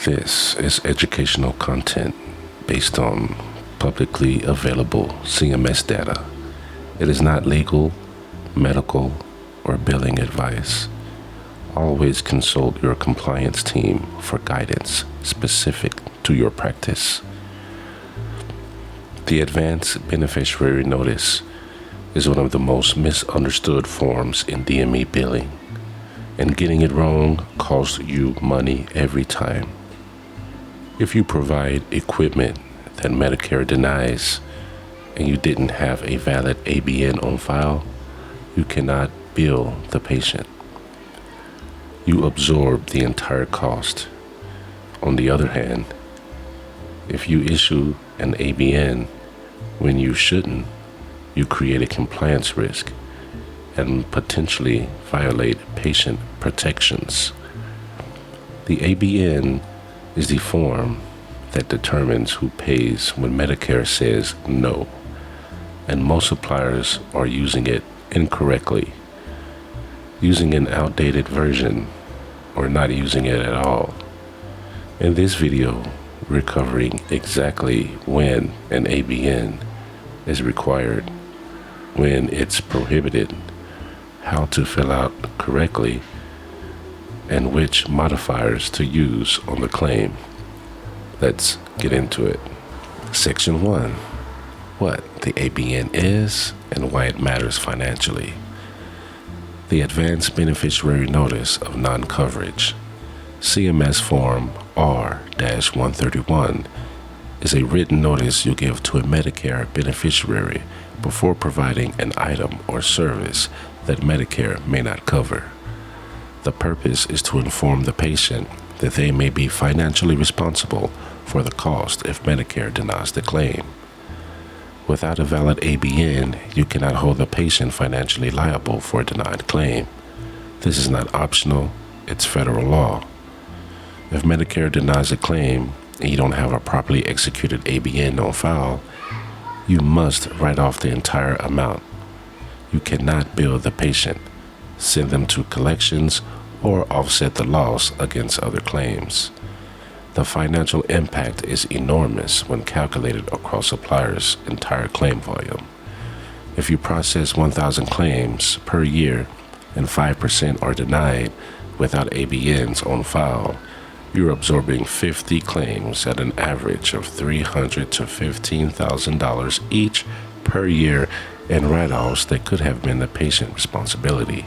This is educational content based on publicly available CMS data. It is not legal, medical, or billing advice. Always consult your compliance team for guidance specific to your practice. The Advance Beneficiary Notice is one of the most misunderstood forms in DME billing, and getting it wrong costs you money every time. If you provide equipment that Medicare denies and you didn't have a valid ABN on file, you cannot bill the patient. You absorb the entire cost. On the other hand, if you issue an ABN when you shouldn't, you create a compliance risk and potentially violate patient protections. The ABN is the form that determines who pays when Medicare says no, and most suppliers are using it incorrectly, using an outdated version or not using it at all. In this video, we're covering exactly when an ABN is required, when it's prohibited, how to fill out correctly, and which modifiers to use on the claim. Let's get into it. Section 1. What the ABN is and why it matters financially. The Advance Beneficiary Notice of Non-Coverage, CMS Form R-131, is a written notice you give to a Medicare beneficiary before providing an item or service that Medicare may not cover. The purpose is to inform the patient that they may be financially responsible for the cost if Medicare denies the claim. Without a valid ABN, you cannot hold the patient financially liable for a denied claim. This is not optional, it's federal law. If Medicare denies a claim and you don't have a properly executed ABN on file, you must write off the entire amount. You cannot bill the patient, send them to collections, or offset the loss against other claims. The financial impact is enormous when calculated across suppliers' entire claim volume. If you process 1,000 claims per year and 5% are denied without ABNs on file, you're absorbing 50 claims at an average of $300,000 to $15,000 each per year in write-offs that could have been the patient responsibility.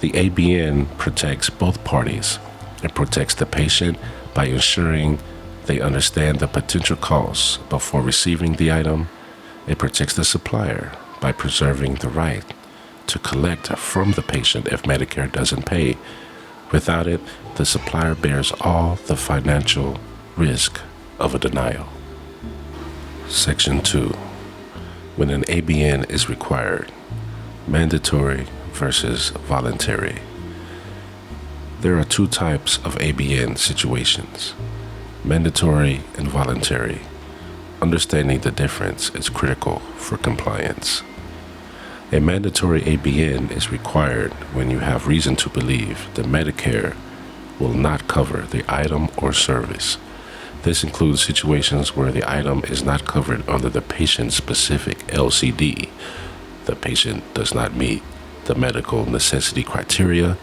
The ABN protects both parties. It protects the patient by ensuring they understand the potential costs before receiving the item. It protects the supplier by preserving the right to collect from the patient if Medicare doesn't pay. Without it, the supplier bears all the financial risk of a denial. Section 2. When an ABN is required, mandatory versus voluntary. There are two types of ABN situations, mandatory and voluntary. Understanding the difference is critical for compliance. A mandatory ABN is required when you have reason to believe that Medicare will not cover the item or service. This includes situations where the item is not covered under the patient-specific LCD. The patient does not meet the medical necessity criteria.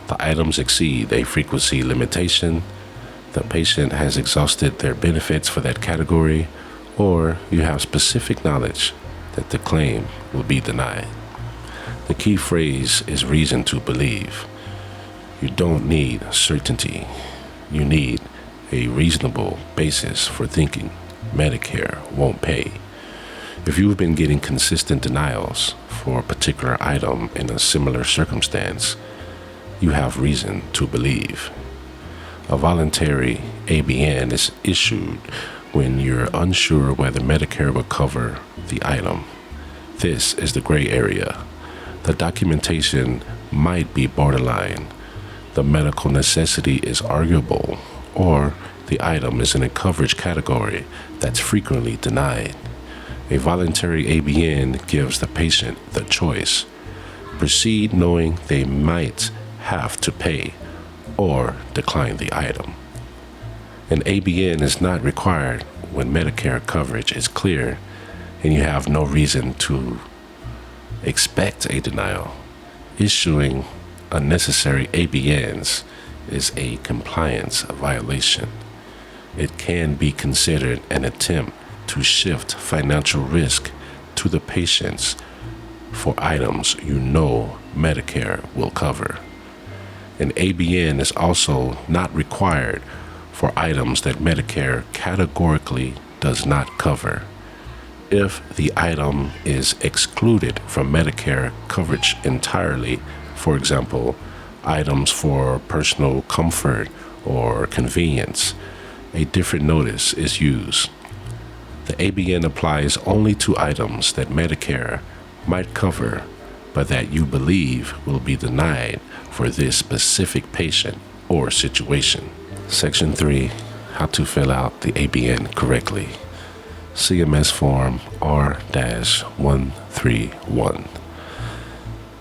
The items exceed a frequency limitation. The patient has exhausted their benefits for that category, or you have specific knowledge that the claim will be denied. The key phrase is reason to believe. You don't need certainty. You need a reasonable basis for thinking Medicare won't pay. If you've been getting consistent denials for a particular item in a similar circumstance, you have reason to believe. A voluntary ABN is issued when you're unsure whether Medicare will cover the item. This is the gray area. The documentation might be borderline. The medical necessity is arguable, or the item is in a coverage category that's frequently denied. A voluntary ABN gives the patient the choice. Proceed knowing they might have to pay, or decline the item. An ABN is not required when Medicare coverage is clear and you have no reason to expect a denial. Issuing unnecessary ABNs is a compliance violation. It can be considered an attempt to shift financial risk to the patients for items you know Medicare will cover. An ABN is also not required for items that Medicare categorically does not cover. If the item is excluded from Medicare coverage entirely, for example, items for personal comfort or convenience, a different notice is used. The ABN applies only to items that Medicare might cover, but that you believe will be denied for this specific patient or situation. Section 3, how to fill out the ABN correctly. CMS Form R-131.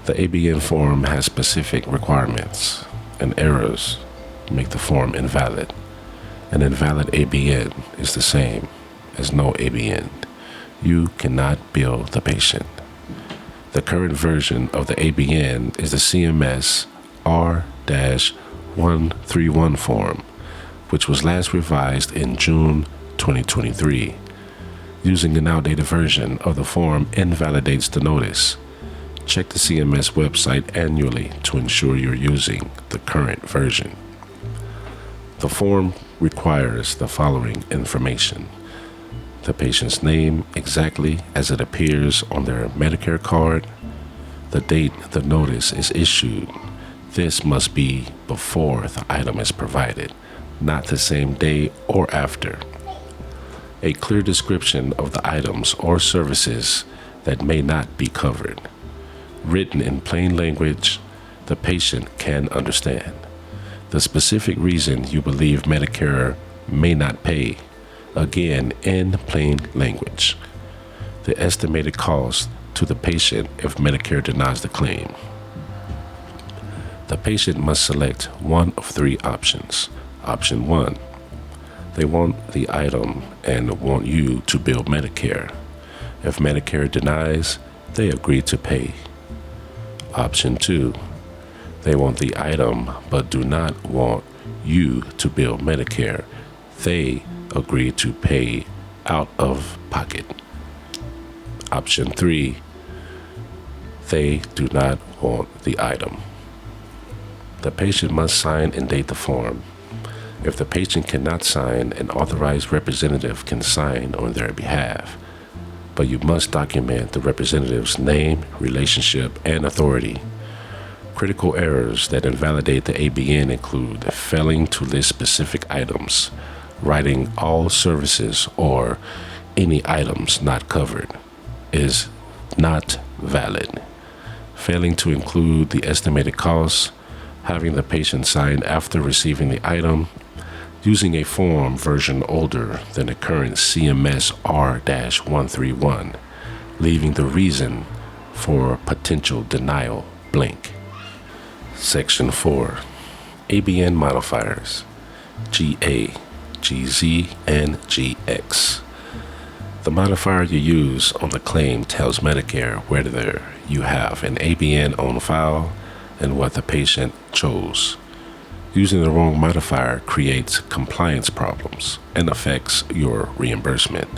The ABN form has specific requirements, and errors make the form invalid. An invalid ABN is the same as no ABN. You cannot bill the patient. The current version of the ABN is the CMS R-131 form, which was last revised in June 2023. Using an outdated version of the form invalidates the notice. Check the CMS website annually to ensure you're using the current version. The form requires the following information: the patient's name exactly as it appears on their Medicare card, the date the notice is issued. This must be before the item is provided, not the same day or after. A clear description of the items or services that may not be covered, written in plain language the patient can understand. The specific reason you believe Medicare may not pay, again in plain language. The estimated cost to the patient if Medicare denies the claim. The patient must select one of three options. Option 1, they want the item and want you to bill Medicare. If Medicare denies, they agree to pay. Option 2, they want the item but do not want you to bill Medicare. They agree to pay out of pocket. Option 3, they do not want the item. The patient must sign and date the form. If the patient cannot sign, an authorized representative can sign on their behalf, but you must document the representative's name, relationship, and authority. Critical errors that invalidate the ABN include failing to list specific items, writing all services or any items not covered is not valid, failing to include the estimated costs, having the patient sign after receiving the item, using a form version older than the current CMS R-131, leaving the reason for potential denial blank. Section 4, ABN Modifiers, GA, GZ, and GX. The modifier you use on the claim tells Medicare whether you have an ABN on file and what the patient chose. Using the wrong modifier creates compliance problems and affects your reimbursement.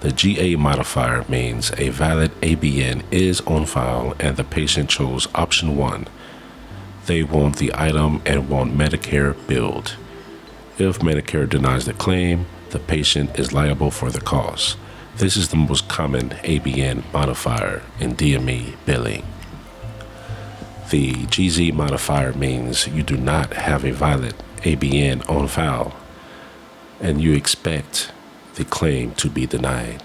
The GA modifier means a valid ABN is on file and the patient chose option 1. They want the item and want Medicare billed. If Medicare denies the claim, the patient is liable for the cost. This is the most common ABN modifier in DME billing. The GZ modifier means you do not have a valid ABN on file and you expect the claim to be denied.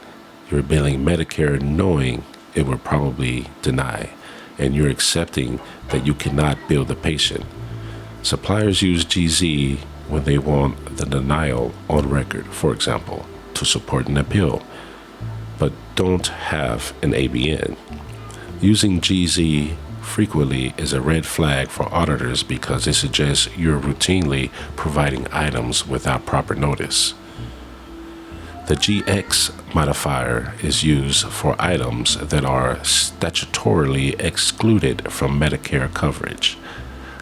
You're billing Medicare knowing it will probably deny, and you're accepting that you cannot bill the patient. Suppliers use GZ when they want the denial on record, for example, to support an appeal, but don't have an ABN. Using GZ frequently is a red flag for auditors because it suggests you're routinely providing items without proper notice. The GX modifier is used for items that are statutorily excluded from Medicare coverage,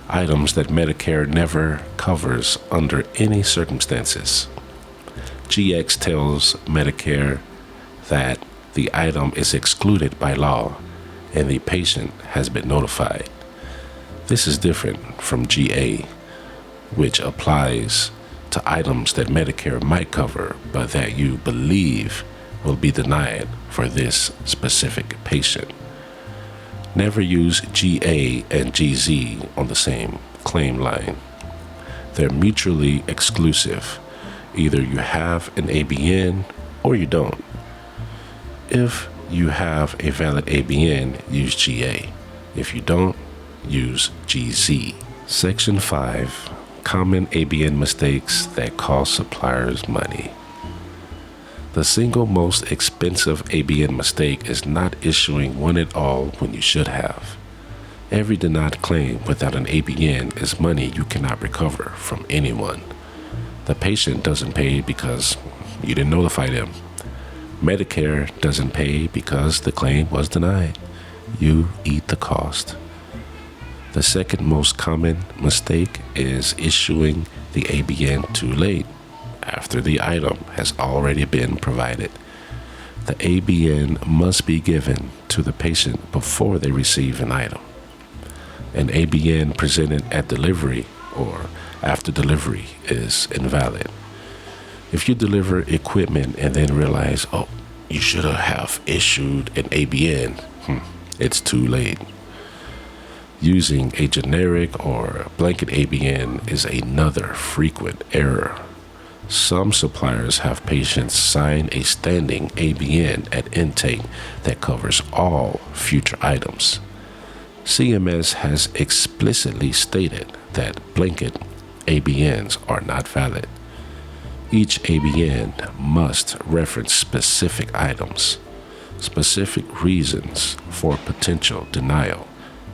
items that Medicare never covers under any circumstances. GX tells Medicare that the item is excluded by law and the patient has been notified. This is different from GA, which applies to items that Medicare might cover but that you believe will be denied for this specific patient. Never use GA and GZ on the same claim line. They're mutually exclusive. Either you have an ABN or you don't. If you have a valid ABN, use GA. If you don't, use GZ. Section 5. Common ABN mistakes that cost suppliers money. The single most expensive ABN mistake is not issuing one at all when you should have. Every denied claim without an ABN is money you cannot recover from anyone. The patient doesn't pay because you didn't notify them. Medicare doesn't pay because the claim was denied. You eat the cost. The second most common mistake is issuing the ABN too late, after the item has already been provided. The ABN must be given to the patient before they receive an item. An ABN presented at delivery or after delivery is invalid. If you deliver equipment and then realize, oh, you should have issued an ABN, it's too late. Using a generic or blanket ABN is another frequent error. Some suppliers have patients sign a standing ABN at intake that covers all future items. CMS has explicitly stated that blanket ABNs are not valid. Each ABN must reference specific items, specific reasons for potential denial,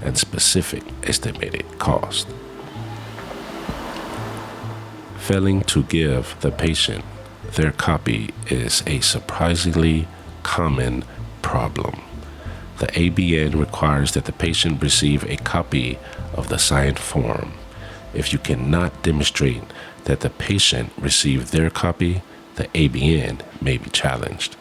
and specific estimated cost. Failing to give the patient their copy is a surprisingly common problem. The ABN requires that the patient receive a copy of the signed form. If you cannot demonstrate that the patient received their copy, the ABN may be challenged.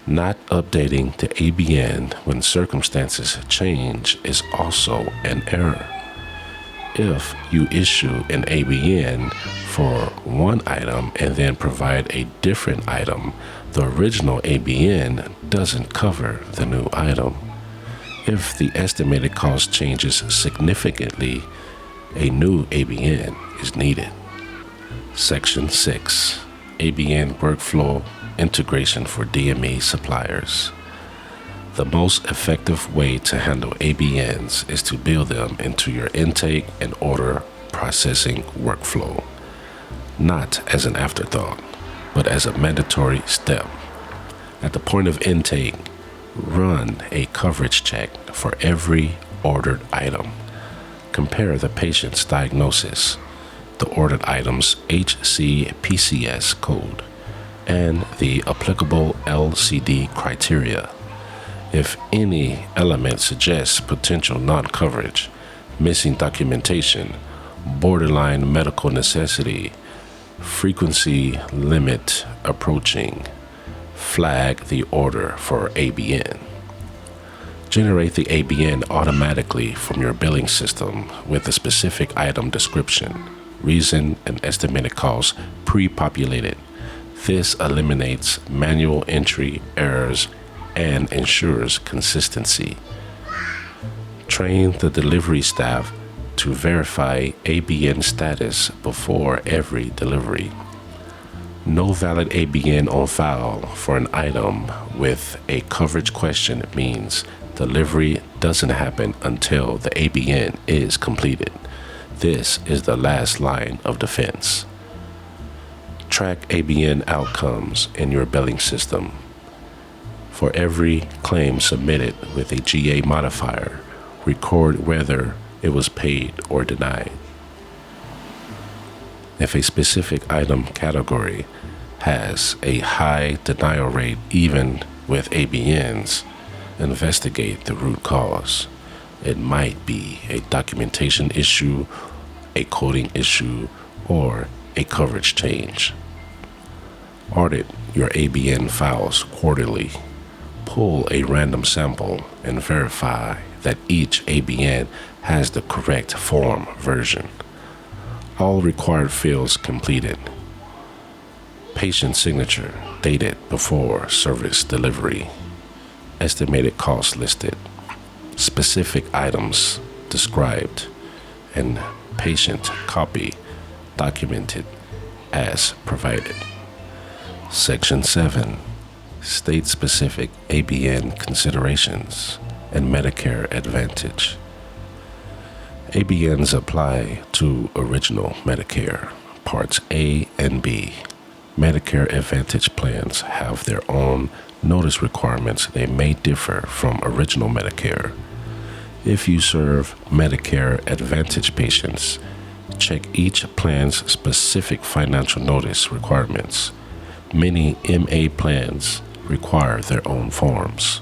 Not updating the ABN when circumstances change is also an error. If you issue an ABN for one item and then provide a different item, the original ABN doesn't cover the new item. If the estimated cost changes significantly, a new ABN is needed. Section 6. ABN Workflow Integration for DME Suppliers. The most effective way to handle ABNs is to build them into your intake and order processing workflow, not as an afterthought, but as a mandatory step. At the point of intake, run a coverage check for every ordered item. Compare the patient's diagnosis, the ordered item's HCPCS code, and the applicable LCD criteria. If any element suggests potential non-coverage, missing documentation, borderline medical necessity, frequency limit approaching, flag the order for ABN. Generate the ABN automatically from your billing system with a specific item description, reason, and estimated cost pre-populated. This eliminates manual entry errors and ensures consistency. Train the delivery staff to verify ABN status before every delivery. No valid ABN on file for an item with a coverage question means delivery doesn't happen until the ABN is completed. This is the last line of defense. Track ABN outcomes in your billing system. For every claim submitted with a GA modifier, record whether it was paid or denied. If a specific item category has a high denial rate, even with ABNs, investigate the root cause. It might be a documentation issue, a coding issue, or a coverage change. Audit your ABN files quarterly. Pull a random sample and verify that each ABN has the correct form version. All required fields completed. Patient signature dated before service delivery. Estimated cost listed. Specific items described. And patient copy documented as provided. Section 7. State-specific ABN considerations and Medicare Advantage. ABNs apply to Original Medicare, Parts A and B. Medicare Advantage plans have their own notice requirements. They may differ from Original Medicare. If you serve Medicare Advantage patients, check each plan's specific financial notice requirements. Many MA plans require their own forms.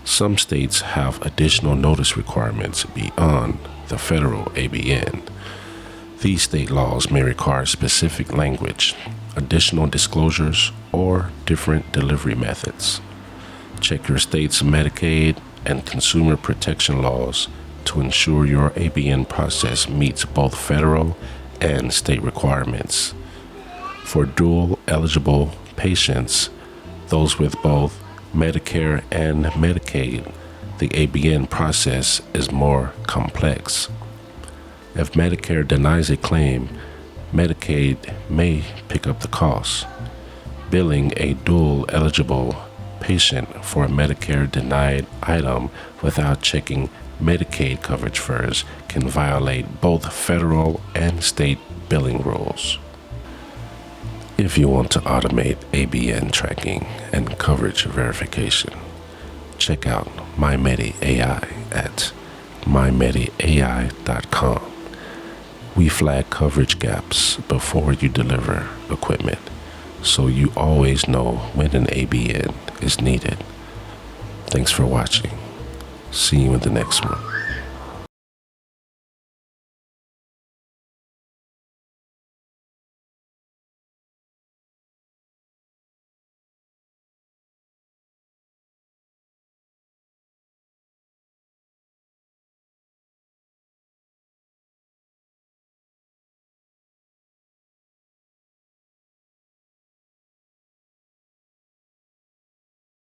Some states have additional notice requirements beyond the federal ABN. These state laws may require specific language, additional disclosures, or different delivery methods. Check your state's Medicaid and consumer protection laws to ensure your ABN process meets both federal and state requirements. For dual eligible patients, those with both Medicare and Medicaid, the ABN process is more complex. If Medicare denies a claim, Medicaid may pick up the cost. Billing a dual eligible patient for a Medicare denied item without checking Medicaid coverage first can violate both federal and state billing rules. If you want to automate ABN tracking and coverage verification, check out MyMedi-AI at MyMedi-AI.com. We flag coverage gaps before you deliver equipment, so you always know when an ABN is needed. Thanks for watching. See you in the next one.